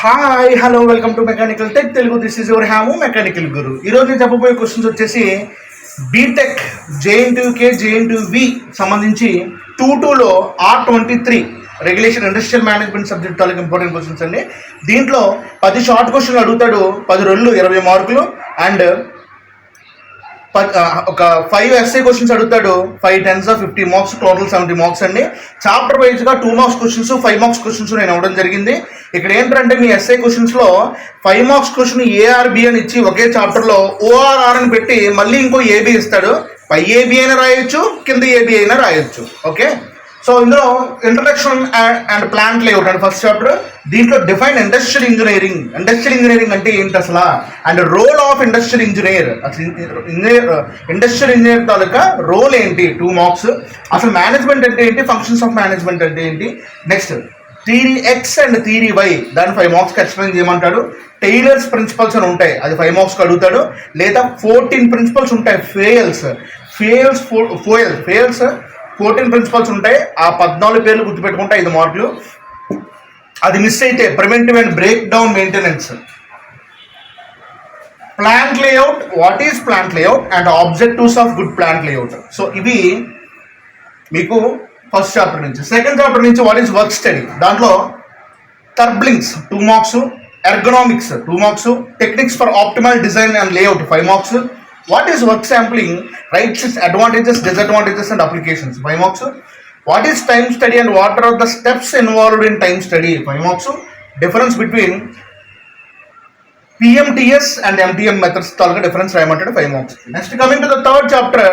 Hi hello welcome to mechanical tech Telugu. This is your Hamu mechanical guru. ఈరోజు నేను చెప్పబోయే questions వచ్చేసి బీటెక్ జేఎన్టీయూకే సంబంధించి 2-2లో R23 regulation industrial management subject తాలూకు ఇంపార్టెంట్ క్వశ్చన్స్ అండి. దీంట్లో 10 షార్ట్ క్వశ్చన్లు అడుగుతాడు, 10 రోజులు 20 మార్కులు, అండ్ ఒక 5 ఎస్ఏ క్వశ్చన్స్ అడుగుతాడు, 5 10s 50 మార్క్స్, టోటల్ 70 మార్క్స్ అండి. చాప్టర్ వైజ్గా 2 మార్క్స్ క్వశ్చన్స్, 5 మార్క్స్ క్వశ్చన్స్ నేను ఇవ్వడం జరిగింది. ఇక్కడ ఏంటంటే మీ ఎస్ఏ క్వశ్చన్స్లో 5 మార్క్స్ క్వశ్చన్ ఏఆర్బి అని ఇచ్చి ఒకే చాప్టర్లో ఓఆర్ఆర్ అని పెట్టి మళ్ళీ ఇంకో ఏబి ఇస్తాడు. పై ఏబి అయినా రాయొచ్చు, కింద ఏబి అయినా రాయొచ్చు. ఓకే, సో ఇందులో introduction and plant layout and first chapter. దీంట్లో define industrial engineering. Industrial engineering అంటే ఏంటి అసలు, and role of industrial engineer. అసలు ఇండస్ట్రియల్ ఇంజనీర్ తాలూకా రోల్ ఏంటి, 2 మార్క్స్. అసలు మేనేజ్మెంట్ అంటే ఏంటి, ఫంక్షన్స్ ఆఫ్ మేనేజ్మెంట్ అంటే ఏంటి. Next theory X and theory Y, దాన్ని 5 మార్క్స్కి ఎక్స్ప్లెయిన్ చేయమంటాడు. టైలర్స్ ప్రిన్సిపల్స్ అని ఉంటాయి, అది 5 మార్క్స్కి అడుగుతాడు. లేదా 14 ప్రిన్సిపల్స్ ఉంటాయి, ఫేయల్స్ 14 ప్రిన్సిపల్స్ ఉంటాయి. ఆ 14 పేర్లు గుర్తుపెట్టుకుంటే 5 మార్కులు. అది మిస్ అయితే preventive and break down maintenance. Plant layout, what is plant layout and objectives of good plant layout. So ఇవి మీకు ఫస్ట్ చాప్టర్ నుంచి. సెకండ్ చాప్టర్ నుంచి వాట్ ఈస్ వర్క్ స్టడీ, దాంట్లో టర్బ్లింగ్స్ 2 marks, ergonomics 2 marks, techniques for optimal design and layout 5 marks. What is work sampling, rights, advantages, disadvantages and applications 5 marks. What is time study and what are the steps involved in time study 5 marks. Difference between PMTS and MTM methods talk difference రాయమంటాడు 5 marks. Next coming to the third chapter,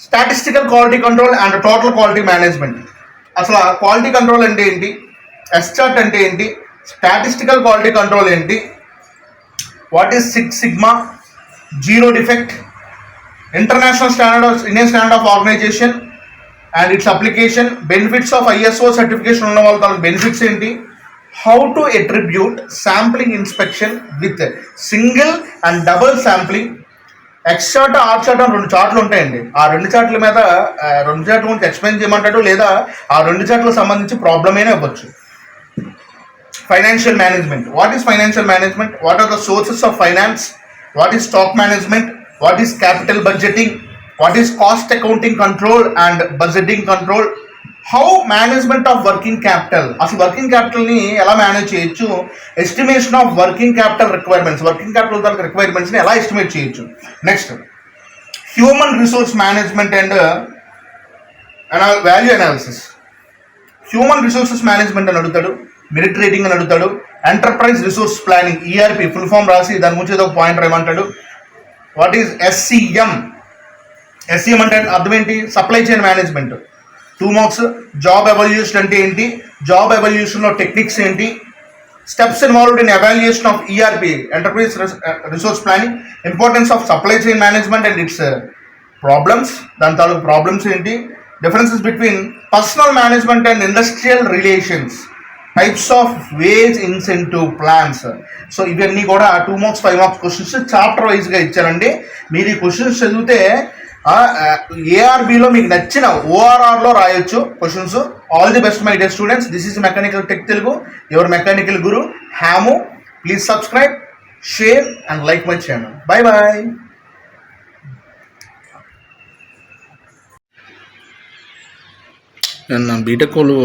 statistical quality control and total quality management. అసలు quality control అంటే ఏంటి, S chart అంటే ఏంటి, statistical quality control ఏంటి, what is 6 sigma, zero defect, international standard, Indian standard of organisation and its application, benefits of ISO certification ఉన్న వాళ్ళ benefits ఏంటి, how to attribute sampling inspection with single and double sampling. X chart, R chart అని 2 చార్ట్లు ఉంటాయండి. ఆ 2 చార్ట్ల మీద 2 చార్ట్ల గురించి explain చేయమంటాడు, లేదా ఆ 2 చార్ట్లకు సంబంధించి ప్రాబ్లమేనే అవ్వచ్చు. Financial management, what is financial management, what are the sources of finance, what is stock management, what is capital budgeting, what is cost accounting control and budgeting control, how management of working capital. అసలు working క్యాపిటల్ని ఎలా manage చేయొచ్చు, estimation of working capital requirements, working capital తాలూకు రిక్వైర్మెంట్స్ని ఎలా estimate చేయొచ్చు. Next human resource management and value analysis. Human resources management అని అడుగుతాడు, మెరిట్ రేటింగ్ అని అడుగుతాడు, enterprise resource planning ERP full form రాసి దాని గురించి ఏదో ఒక పాయింట్ రాయమంటాడు. వాట్ ఈజ్ SCM అంటే అర్థం ఏంటి, supply chain management 2 marks. Job evaluation అంటే ఏంటి, జాబ్ ఎవాల్యుయేషన్లో టెక్నిక్స్ ఏంటి, steps involved in evaluation of ERP enterprise resource planning, importance of supply chain management and its problems, దాని తాలూకు ప్రాబ్లమ్స్ ఏంటి, differences between personnel management and industrial relations, types of wage incentive plans. So ఇవన్నీ కూడా 2 marks 5 marks questions chapter వైజ్గా ఇచ్చారండి. మీరు ఈ questions చదివితే ఏఆర్బిలో మీకు నచ్చిన ఓఆర్ఆర్లో రాయొచ్చు questions. All the best my dear students. This is mechanical tech Telugu, your mechanical guru Hamu. Please subscribe, share and like my channel. Bye bye. BTech వాళ్ళు